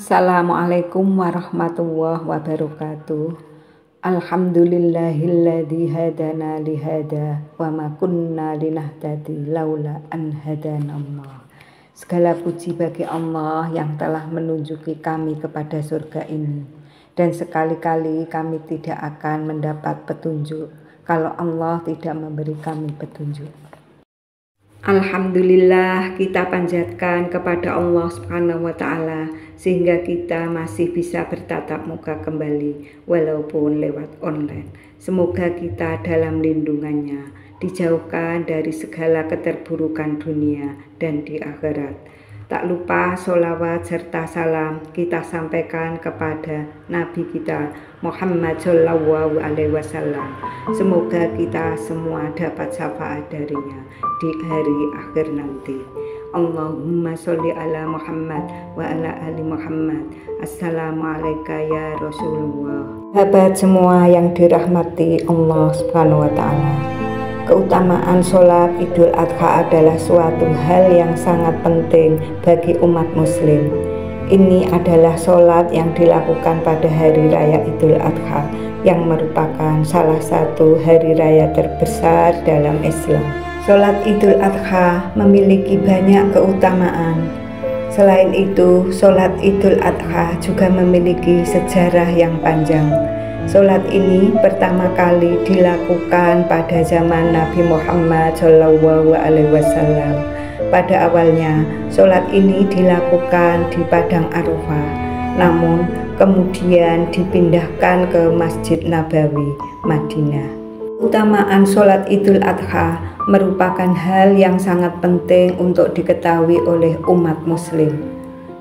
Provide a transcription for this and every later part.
Assalamualaikum warahmatullahi wabarakatuh. Alhamdulillahilladzi hadana lihada wa ma kunna linahtadi laula an hadanallah. Segala puji bagi Allah yang telah menunjuki kami kepada surga ini, dan sekali-kali kami tidak akan mendapat petunjuk kalau Allah tidak memberi kami petunjuk. Alhamdulillah, kita panjatkan kepada Allah Subhanahu wa Ta'ala sehingga kita masih bisa bertatap muka kembali walaupun lewat online. Semoga kita dalam lindungannya, dijauhkan dari segala keterburukan dunia dan di akhirat. Tak lupa sholawat serta salam kita sampaikan kepada Nabi kita Muhammad Shallallahu Alaihi Wasallam. Semoga kita semua dapat syafaat darinya di hari akhir nanti. Allahumma sholli ala Muhammad wa ala ali Muhammad. Assalamualaikum ya Rasulullah. Sahabat semua yang dirahmati Allah Subhanahu wa Ta'ala, keutamaan sholat Idul Adha adalah suatu hal yang sangat penting bagi umat muslim. Ini adalah sholat yang dilakukan pada hari raya Idul Adha yang merupakan salah satu hari raya terbesar dalam Islam. Sholat Idul Adha memiliki banyak keutamaan. Selain itu, sholat Idul Adha juga memiliki sejarah yang panjang. Sholat ini pertama kali dilakukan pada zaman Nabi Muhammad Shallallahu Alaihi Wasallam. Pada awalnya, sholat ini dilakukan di Padang Arafah, namun kemudian dipindahkan ke Masjid Nabawi, Madinah. Keutamaan sholat Idul Adha merupakan hal yang sangat penting untuk diketahui oleh umat muslim.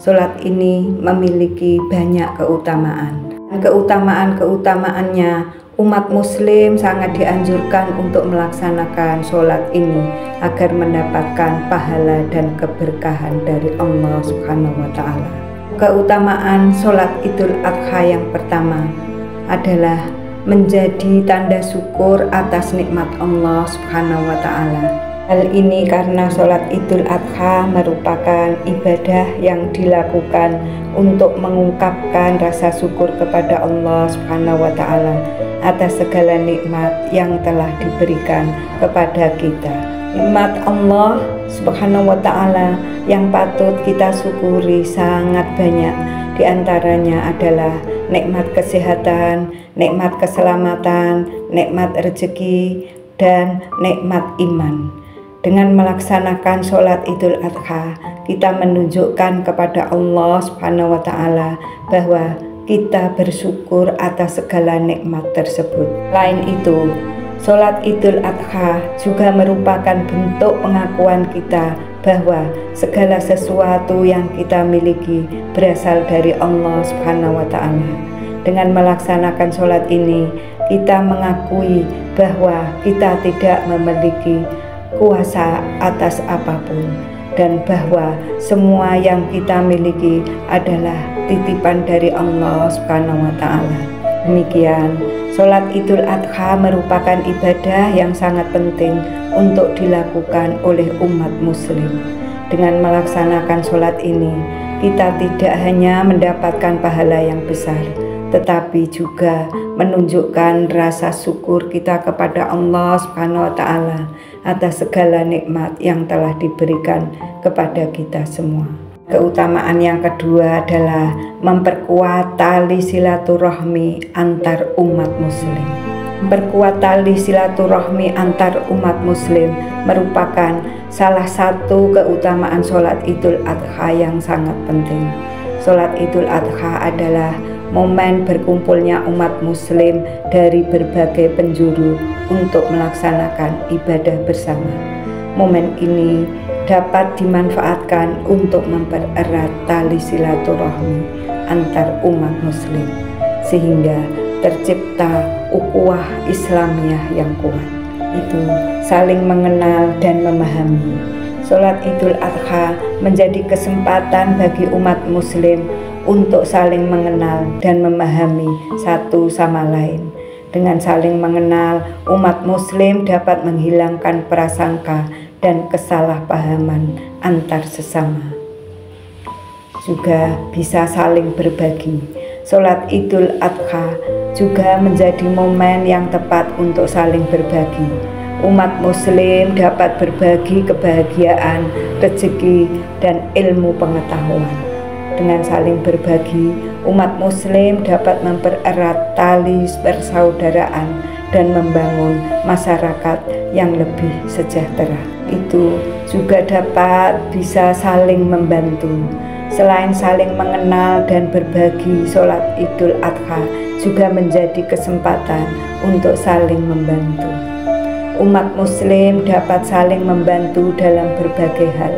Sholat ini memiliki banyak keutamaan. Keutamaan-keutamaannya, umat muslim sangat dianjurkan untuk melaksanakan sholat ini agar mendapatkan pahala dan keberkahan dari Allah Subhanahu wa Ta'ala. Keutamaan sholat Idul Adha yang pertama adalah menjadi tanda syukur atas nikmat Allah Subhanahu wa Ta'ala. Hal ini karena sholat Idul Adha merupakan ibadah yang dilakukan untuk mengungkapkan rasa syukur kepada Allah Subhanahu wa Ta'ala atas segala nikmat yang telah diberikan kepada kita. Nikmat Allah Subhanahu wa Ta'ala yang patut kita syukuri sangat banyak. Di antaranya adalah nikmat kesehatan, nikmat keselamatan, nikmat rezeki, dan nikmat iman. Dengan melaksanakan sholat Idul Adha, kita menunjukkan kepada Allah Subhanahu wa Ta'ala bahwa kita bersyukur atas segala nikmat tersebut. Selain itu, sholat Idul Adha juga merupakan bentuk pengakuan kita bahwa segala sesuatu yang kita miliki berasal dari Allah Subhanahu wa Ta'ala. Dengan melaksanakan sholat ini, kita mengakui bahwa kita tidak memiliki kuasa atas apapun, dan bahwa semua yang kita miliki adalah titipan dari Allah Subhanahu wa Ta'ala. Demikian, sholat Idul Adha merupakan ibadah yang sangat penting untuk dilakukan oleh umat muslim. Dengan melaksanakan sholat ini, kita tidak hanya mendapatkan pahala yang besar, tetapi juga menunjukkan rasa syukur kita kepada Allah Subhanahu wa Ta'ala atas segala nikmat yang telah diberikan kepada kita semua. Keutamaan yang kedua adalah memperkuat tali silaturahmi antar umat muslim. Memperkuat tali silaturahmi antar umat muslim merupakan salah satu keutamaan sholat Idul Adha yang sangat penting. Sholat Idul Adha adalah momen berkumpulnya umat muslim dari berbagai penjuru untuk melaksanakan ibadah bersama. Momen ini dapat dimanfaatkan untuk mempererat tali silaturahmi antar umat muslim sehingga tercipta ukhuwah Islamiyah yang kuat. Itu saling mengenal dan memahami. Sholat Idul Adha menjadi kesempatan bagi umat muslim untuk saling mengenal dan memahami satu sama lain. Dengan saling mengenal, umat muslim dapat menghilangkan prasangka dan kesalahpahaman antar sesama. juga bisa saling berbagi. Sholat Idul Adha juga menjadi momen yang tepat untuk saling berbagi. Umat muslim dapat berbagi kebahagiaan, rezeki, dan ilmu pengetahuan. Dengan saling berbagi, umat muslim dapat mempererat tali persaudaraan dan membangun masyarakat yang lebih sejahtera. Itu juga dapat bisa saling membantu. Selain saling mengenal dan berbagi, sholat Idul Adha juga menjadi kesempatan untuk saling membantu. Umat muslim dapat saling membantu dalam berbagai hal,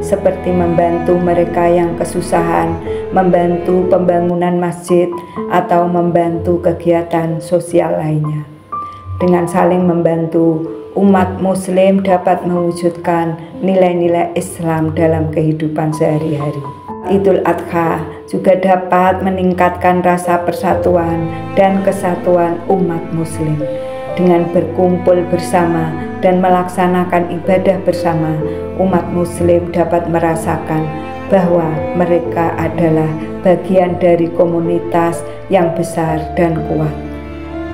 seperti membantu mereka yang kesusahan, membantu pembangunan masjid, atau membantu kegiatan sosial lainnya. Dengan saling membantu, umat muslim dapat mewujudkan nilai-nilai Islam dalam kehidupan sehari-hari. Idul Adha juga dapat meningkatkan rasa persatuan dan kesatuan umat muslim. Dengan berkumpul bersama dan melaksanakan ibadah bersama, umat muslim dapat merasakan bahwa mereka adalah bagian dari komunitas yang besar dan kuat.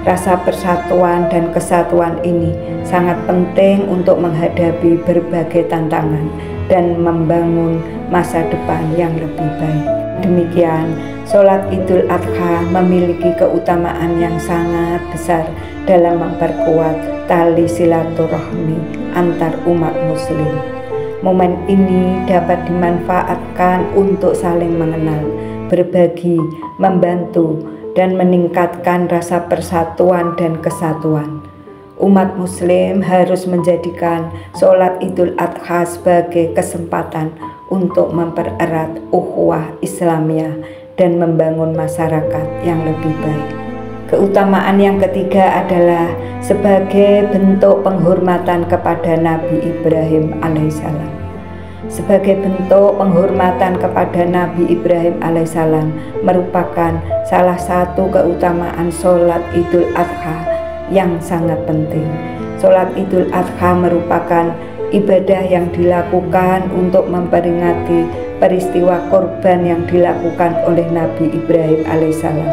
Rasa persatuan dan kesatuan ini sangat penting untuk menghadapi berbagai tantangan dan membangun masa depan yang lebih baik. Demikian, sholat Idul Adha memiliki keutamaan yang sangat besar dalam memperkuat tali silaturahmi antar umat muslim. Momen ini dapat dimanfaatkan untuk saling mengenal, berbagi, membantu, dan meningkatkan rasa persatuan dan kesatuan. Umat muslim harus menjadikan sholat Idul Adha sebagai kesempatan untuk mempererat ukhuwah Islamiyah dan membangun masyarakat yang lebih baik. Keutamaan yang ketiga adalah sebagai bentuk penghormatan kepada Nabi Ibrahim alaihissalam. Sebagai bentuk penghormatan kepada Nabi Ibrahim alaihissalam merupakan salah satu keutamaan sholat Idul Adha yang sangat penting. Sholat Idul Adha merupakan ibadah yang dilakukan untuk memperingati peristiwa korban yang dilakukan oleh Nabi Ibrahim alaihissalam.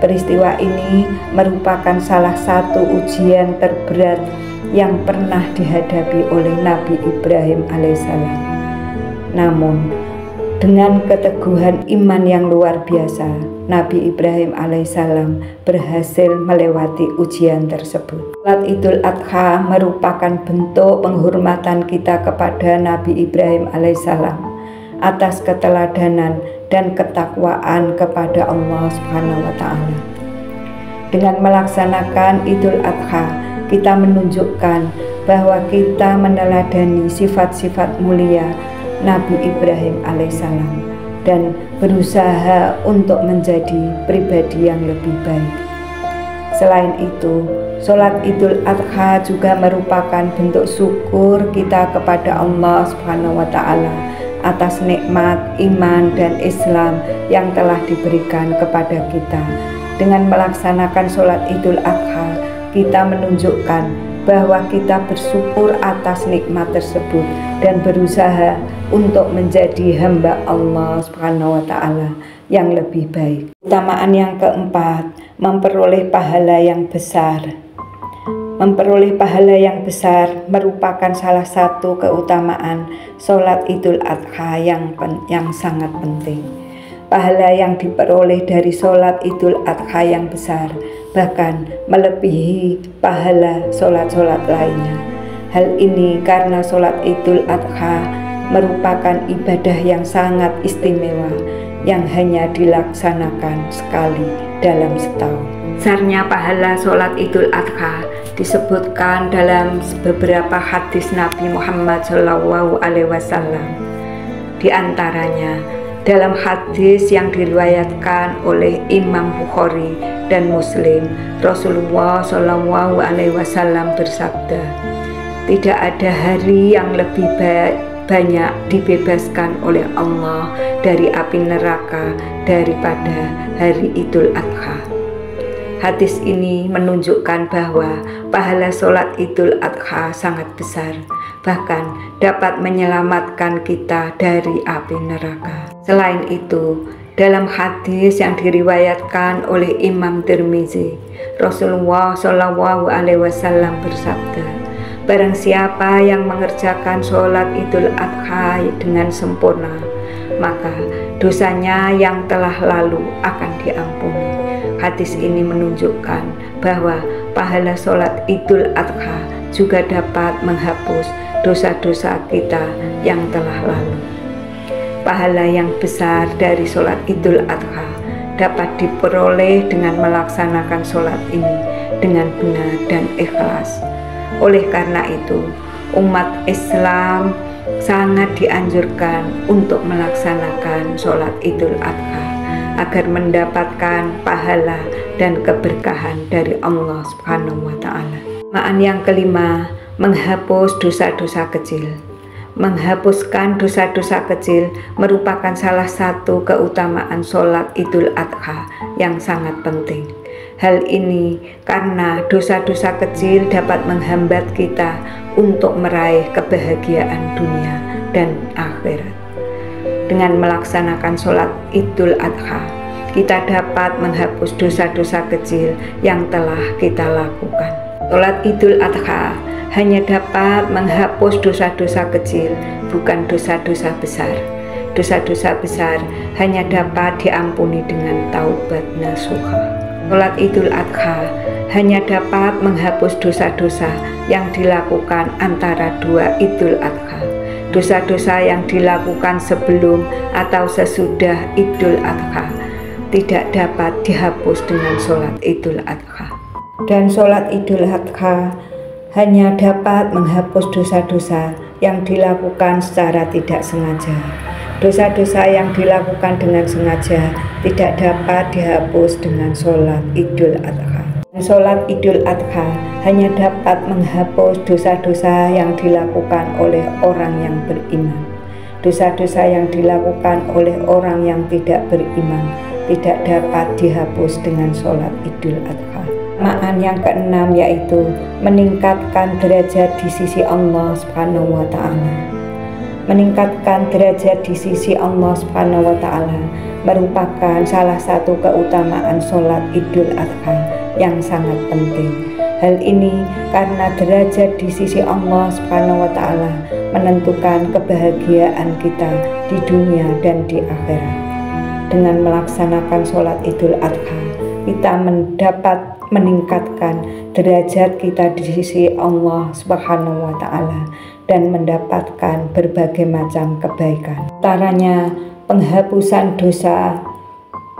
Peristiwa ini merupakan salah satu ujian terberat yang pernah dihadapi oleh Nabi Ibrahim alaihissalam. Namun, dengan keteguhan iman yang luar biasa, Nabi Ibrahim alaihissalam berhasil melewati ujian tersebut. Sholat Idul Adha merupakan bentuk penghormatan kita kepada Nabi Ibrahim alaihissalam atas keteladanan dan ketakwaan kepada Allah Subhanahu wa Ta'ala. Dengan melaksanakan Idul Adha, kita menunjukkan bahwa kita meneladani sifat-sifat mulia Nabi Ibrahim alaihissalam dan berusaha untuk menjadi pribadi yang lebih baik. Selain itu, sholat Idul Adha juga merupakan bentuk syukur kita kepada Allah Subhanahu wa Ta'ala atas nikmat iman dan Islam yang telah diberikan kepada kita. Dengan melaksanakan sholat Idul Adha, kita menunjukkan bahwa kita bersyukur atas nikmat tersebut dan berusaha untuk menjadi hamba Allah Subhanahu wa Ta'ala yang lebih baik. Keutamaan yang keempat, memperoleh pahala yang besar. Memperoleh pahala yang besar merupakan salah satu keutamaan sholat Idul Adha yang sangat penting. Pahala yang diperoleh dari sholat Idul Adha yang besar bahkan melebihi pahala sholat-sholat lainnya. Hal ini karena sholat Idul Adha merupakan ibadah yang sangat istimewa yang hanya dilaksanakan sekali dalam setahun. Besarnya pahala sholat Idul Adha disebutkan dalam beberapa hadis Nabi Muhammad SAW. Di antaranya dalam hadis yang diriwayatkan oleh Imam Bukhari dan Muslim, Rasulullah SAW bersabda, tidak ada hari yang lebih banyak dibebaskan oleh Allah dari api neraka daripada hari Idul Adha. Hadis ini menunjukkan bahwa pahala sholat Idul Adha sangat besar, bahkan dapat menyelamatkan kita dari api neraka. Selain itu, dalam hadis yang diriwayatkan oleh Imam Tirmizi, Rasulullah SAW bersabda, barang siapa yang mengerjakan sholat Idul Adha dengan sempurna, maka dosanya yang telah lalu akan diampuni. Hadis ini menunjukkan bahwa pahala sholat Idul Adha juga dapat menghapus dosa-dosa kita yang telah lalu. Pahala yang besar dari sholat Idul Adha dapat diperoleh dengan melaksanakan sholat ini dengan benar dan ikhlas. Oleh karena itu, umat Islam sangat dianjurkan untuk melaksanakan sholat Idul Adha agar mendapatkan pahala dan keberkahan dari Allah Subhanahu wa Ta'ala. Makna yang kelima, menghapus dosa-dosa kecil. Menghapuskan dosa-dosa kecil merupakan salah satu keutamaan sholat Idul Adha yang sangat penting. Hal ini karena dosa-dosa kecil dapat menghambat kita untuk meraih kebahagiaan dunia dan akhirat. Dengan melaksanakan sholat Idul Adha, kita dapat menghapus dosa-dosa kecil yang telah kita lakukan. Sholat Idul Adha hanya dapat menghapus dosa-dosa kecil, bukan dosa-dosa besar. Dosa-dosa besar hanya dapat diampuni dengan taubat nasuha. Sholat Idul Adha hanya dapat menghapus dosa-dosa yang dilakukan antara dua Idul Adha. Dosa-dosa yang dilakukan sebelum atau sesudah Idul Adha tidak dapat dihapus dengan sholat Idul Adha. Dan sholat Idul Adha hanya dapat menghapus dosa-dosa yang dilakukan secara tidak sengaja. Dosa-dosa yang dilakukan dengan sengaja tidak dapat dihapus dengan sholat Idul Adha. Sholat Idul Adha hanya dapat menghapus dosa-dosa yang dilakukan oleh orang yang beriman. Dosa-dosa yang dilakukan oleh orang yang tidak beriman tidak dapat dihapus dengan sholat Idul Adha. Makna yang keenam yaitu meningkatkan derajat di sisi Allah Subhanahu wa Ta'ala. Meningkatkan derajat di sisi Allah Subhanahu wa Ta'ala merupakan salah satu keutamaan sholat Idul Adha yang sangat penting. Hal ini karena derajat di sisi Allah Subhanahu wa Ta'ala menentukan kebahagiaan kita di dunia dan di akhirat. Dengan melaksanakan sholat Idul Adha, kita mendapat meningkatkan derajat kita di sisi Allah Subhanahu wa Ta'ala dan mendapatkan berbagai macam kebaikan. Antaranya penghapusan dosa,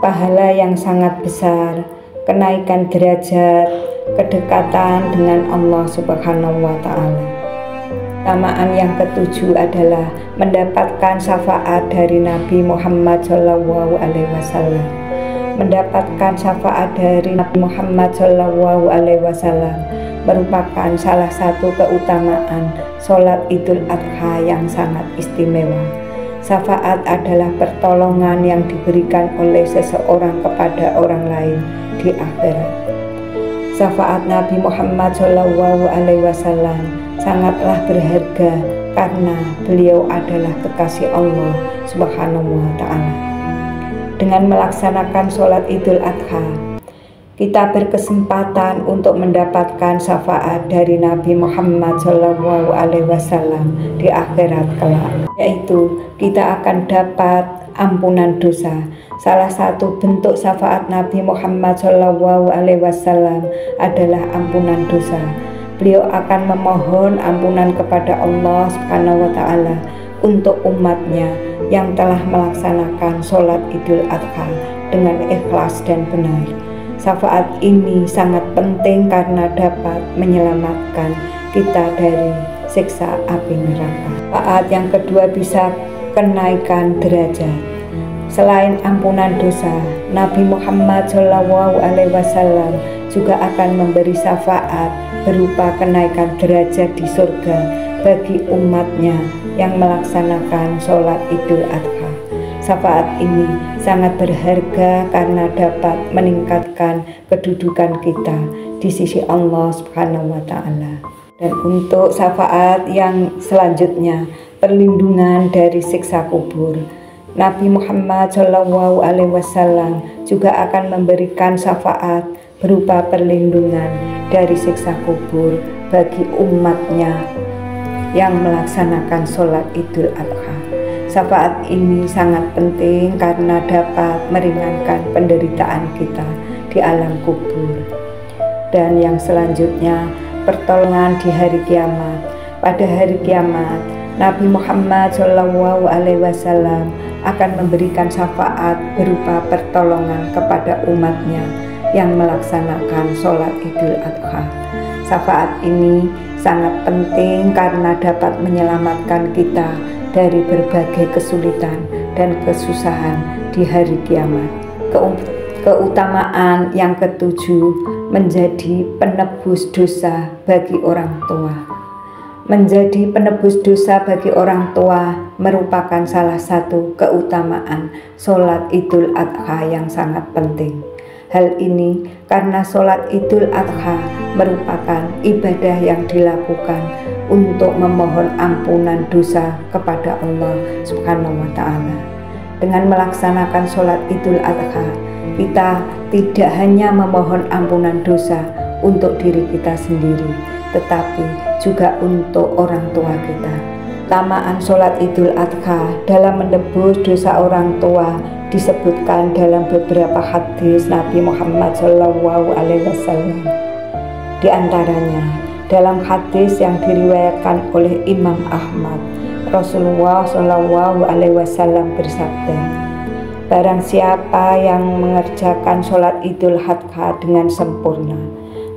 pahala yang sangat besar, kenaikan derajat, kedekatan dengan Allah Subhanahu wa Ta'ala. Keutamaan yang ketujuh adalah mendapatkan syafaat dari Nabi Muhammad SAW. Mendapatkan syafaat dari Nabi Muhammad SAW merupakan salah satu keutamaan sholat Idul Adha yang sangat istimewa. Syafaat adalah pertolongan yang diberikan oleh seseorang kepada orang lain di akhirat. Syafaat Nabi Muhammad SAW sangatlah berharga karena beliau adalah kekasih Allah Subhanahu wa Ta'ala. Dengan melaksanakan sholat Idul Adha, kita berkesempatan untuk mendapatkan syafaat dari Nabi Muhammad SAW di akhirat kelak, yaitu kita akan dapat ampunan dosa. Salah satu bentuk syafaat Nabi Muhammad SAW adalah ampunan dosa. Beliau akan memohon ampunan kepada Allah Subhanahu wa Ta'ala untuk umatnya yang telah melaksanakan sholat Idul Adha dengan ikhlas dan benar. Syafaat ini sangat penting karena dapat menyelamatkan kita dari siksa api neraka. Syafaat yang kedua bisa kenaikan derajat. Selain ampunan dosa, Nabi Muhammad SAW juga akan memberi syafaat berupa kenaikan derajat di surga bagi umatnya yang melaksanakan sholat Idul Adha. Syafaat ini sangat berharga karena dapat meningkatkan kedudukan kita di sisi Allah Subhanahu wa Ta'ala. Dan untuk syafaat yang selanjutnya, perlindungan dari siksa kubur. Nabi Muhammad SAW juga akan memberikan syafaat berupa perlindungan dari siksa kubur bagi umatnya yang melaksanakan sholat Idul Adha. Syafaat ini sangat penting karena dapat meringankan penderitaan kita di alam kubur. Dan yang selanjutnya, pertolongan di hari kiamat. Pada hari kiamat, Nabi Muhammad SAW akan memberikan syafaat berupa pertolongan kepada umatnya yang melaksanakan sholat Idul Adha. Syafaat ini sangat penting karena dapat menyelamatkan kita dari berbagai kesulitan dan kesusahan di hari kiamat. Keutamaan yang ketujuh, menjadi penebus dosa bagi orang tua. Menjadi penebus dosa bagi orang tua merupakan salah satu keutamaan sholat Idul Adha yang sangat penting. Hal ini karena sholat Idul Adha merupakan ibadah yang dilakukan untuk memohon ampunan dosa kepada Allah Subhanahu wa Ta'ala. Dengan melaksanakan sholat Idul Adha, kita tidak hanya memohon ampunan dosa untuk diri kita sendiri, tetapi juga untuk orang tua kita. Keutamaan sholat Idul Adha dalam menebus dosa orang tua disebutkan dalam beberapa hadis Nabi Muhammad SAW. Di antaranya, dalam hadis yang diriwayatkan oleh Imam Ahmad, Rasulullah SAW bersabda, barang siapa yang mengerjakan sholat Idul Adha dengan sempurna,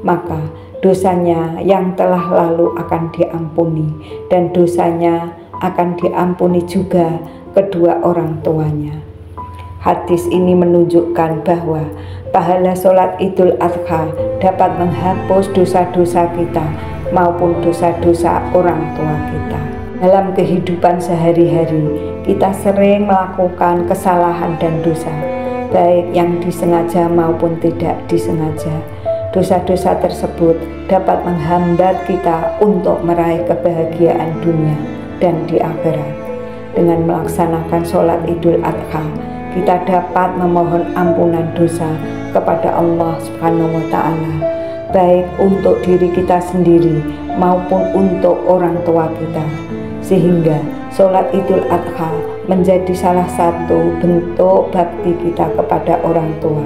maka dosanya yang telah lalu akan diampuni, dan dosanya akan diampuni juga kedua orang tuanya. Hadis ini menunjukkan bahwa pahala sholat Idul Adha dapat menghapus dosa-dosa kita maupun dosa-dosa orang tua kita. Dalam kehidupan sehari-hari, kita sering melakukan kesalahan dan dosa, baik yang disengaja maupun tidak disengaja. Dosa-dosa tersebut dapat menghambat kita untuk meraih kebahagiaan dunia dan di akhirat. Dengan melaksanakan sholat Idul Adha, kita dapat memohon ampunan dosa kepada Allah Subhanahu wa Ta'ala, baik untuk diri kita sendiri maupun untuk orang tua kita, sehingga sholat Idul Adha menjadi salah satu bentuk bakti kita kepada orang tua,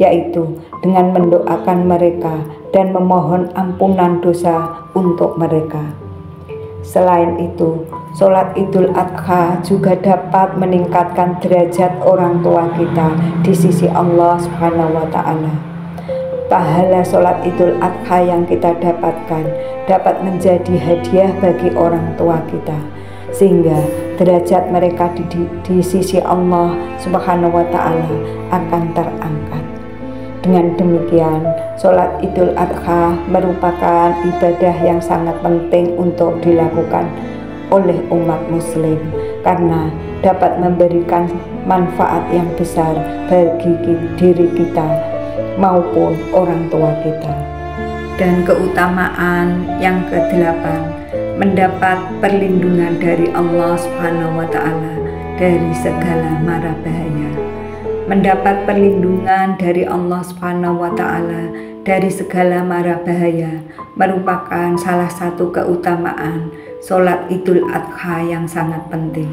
yaitu dengan mendoakan mereka dan memohon ampunan dosa untuk mereka. Selain itu, sholat Idul Adha juga dapat meningkatkan derajat orang tua kita di sisi Allah Subhanahu wa Ta'ala. Pahala sholat Idul Adha yang kita dapatkan dapat menjadi hadiah bagi orang tua kita, sehingga derajat mereka di sisi Allah Subhanahu wa Ta'ala akan terangkat. Dengan demikian, sholat Idul Adha merupakan ibadah yang sangat penting untuk dilakukan oleh umat muslim karena dapat memberikan manfaat yang besar bagi diri kita maupun orang tua kita. Dan keutamaan yang ke-8, mendapat perlindungan dari Allah Subhanahu wa Ta'ala dari segala mara bahaya. Mendapat perlindungan dari Allah Subhanahu wa Ta'ala dari segala mara bahaya merupakan salah satu keutamaan sholat Idul Adha yang sangat penting.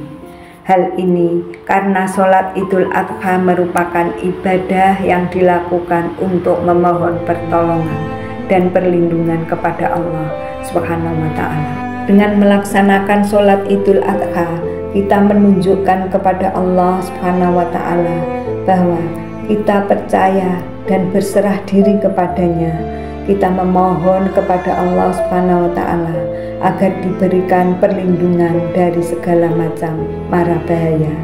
Hal ini karena sholat Idul Adha merupakan ibadah yang dilakukan untuk memohon pertolongan dan perlindungan kepada Allah Subhanahu wa Ta'ala. Dengan melaksanakan sholat Idul Adha, kita menunjukkan kepada Allah Subhanahu wa Ta'ala bahwa kita percaya dan berserah diri kepadanya. Kita memohon kepada Allah Subhanahu wa Ta'ala agar diberikan perlindungan dari segala macam mara bahaya,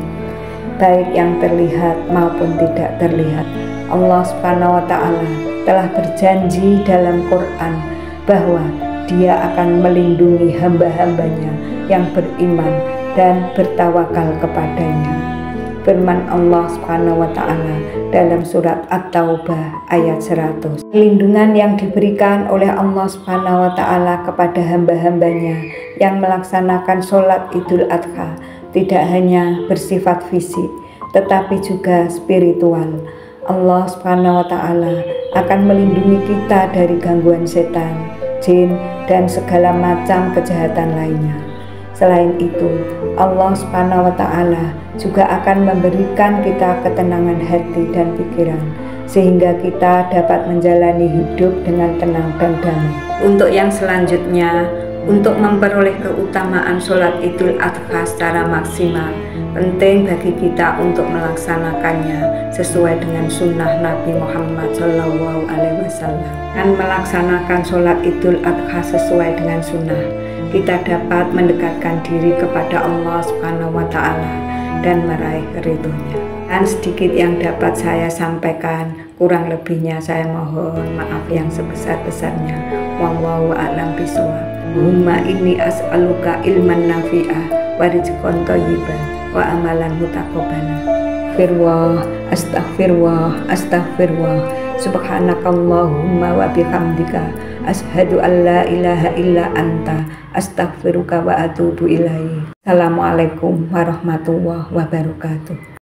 baik yang terlihat maupun tidak terlihat. Allah Subhanahu wa Ta'ala telah berjanji dalam Quran bahwa Dia akan melindungi hamba-hambanya yang beriman dan bertawakal kepadanya. firman Allah Subhanahu wa taala dalam surat At-Taubah ayat 100. Perlindungan yang diberikan oleh Allah Subhanahu wa taala kepada hamba-hambanya yang melaksanakan sholat Idul Adha tidak hanya bersifat fisik tetapi juga spiritual. Allah Subhanahu wa taala akan melindungi kita dari gangguan setan, jin, dan segala macam kejahatan lainnya. Selain itu, Allah Subhanahu wa taala juga akan memberikan kita ketenangan hati dan pikiran sehingga kita dapat menjalani hidup dengan tenang dan damai. Untuk yang selanjutnya, untuk memperoleh keutamaan sholat Idul Adha secara maksimal, penting bagi kita untuk melaksanakannya sesuai dengan sunnah Nabi Muhammad SAW. Dan melaksanakan sholat Idul Adha sesuai dengan sunnah, kita dapat mendekatkan diri kepada Allah Subhanahu wa taala dan meraih ridhonya. Dan sedikit yang dapat saya sampaikan, kurang lebihnya saya mohon maaf yang sebesar-besarnya. Wallahu a'lam bishawab. Allahumma inni as'aluka ilman nafi'ah wa rizqan thayyiban wa amalan mutaqabbalan. Astaghfirullah, astaghfirullah. Subhanakallahumma wa bihamdika asyhadu an la ilaha illa anta astaghfiruka wa atubu ilaik. Assalamualaikum warahmatullahi wabarakatuh.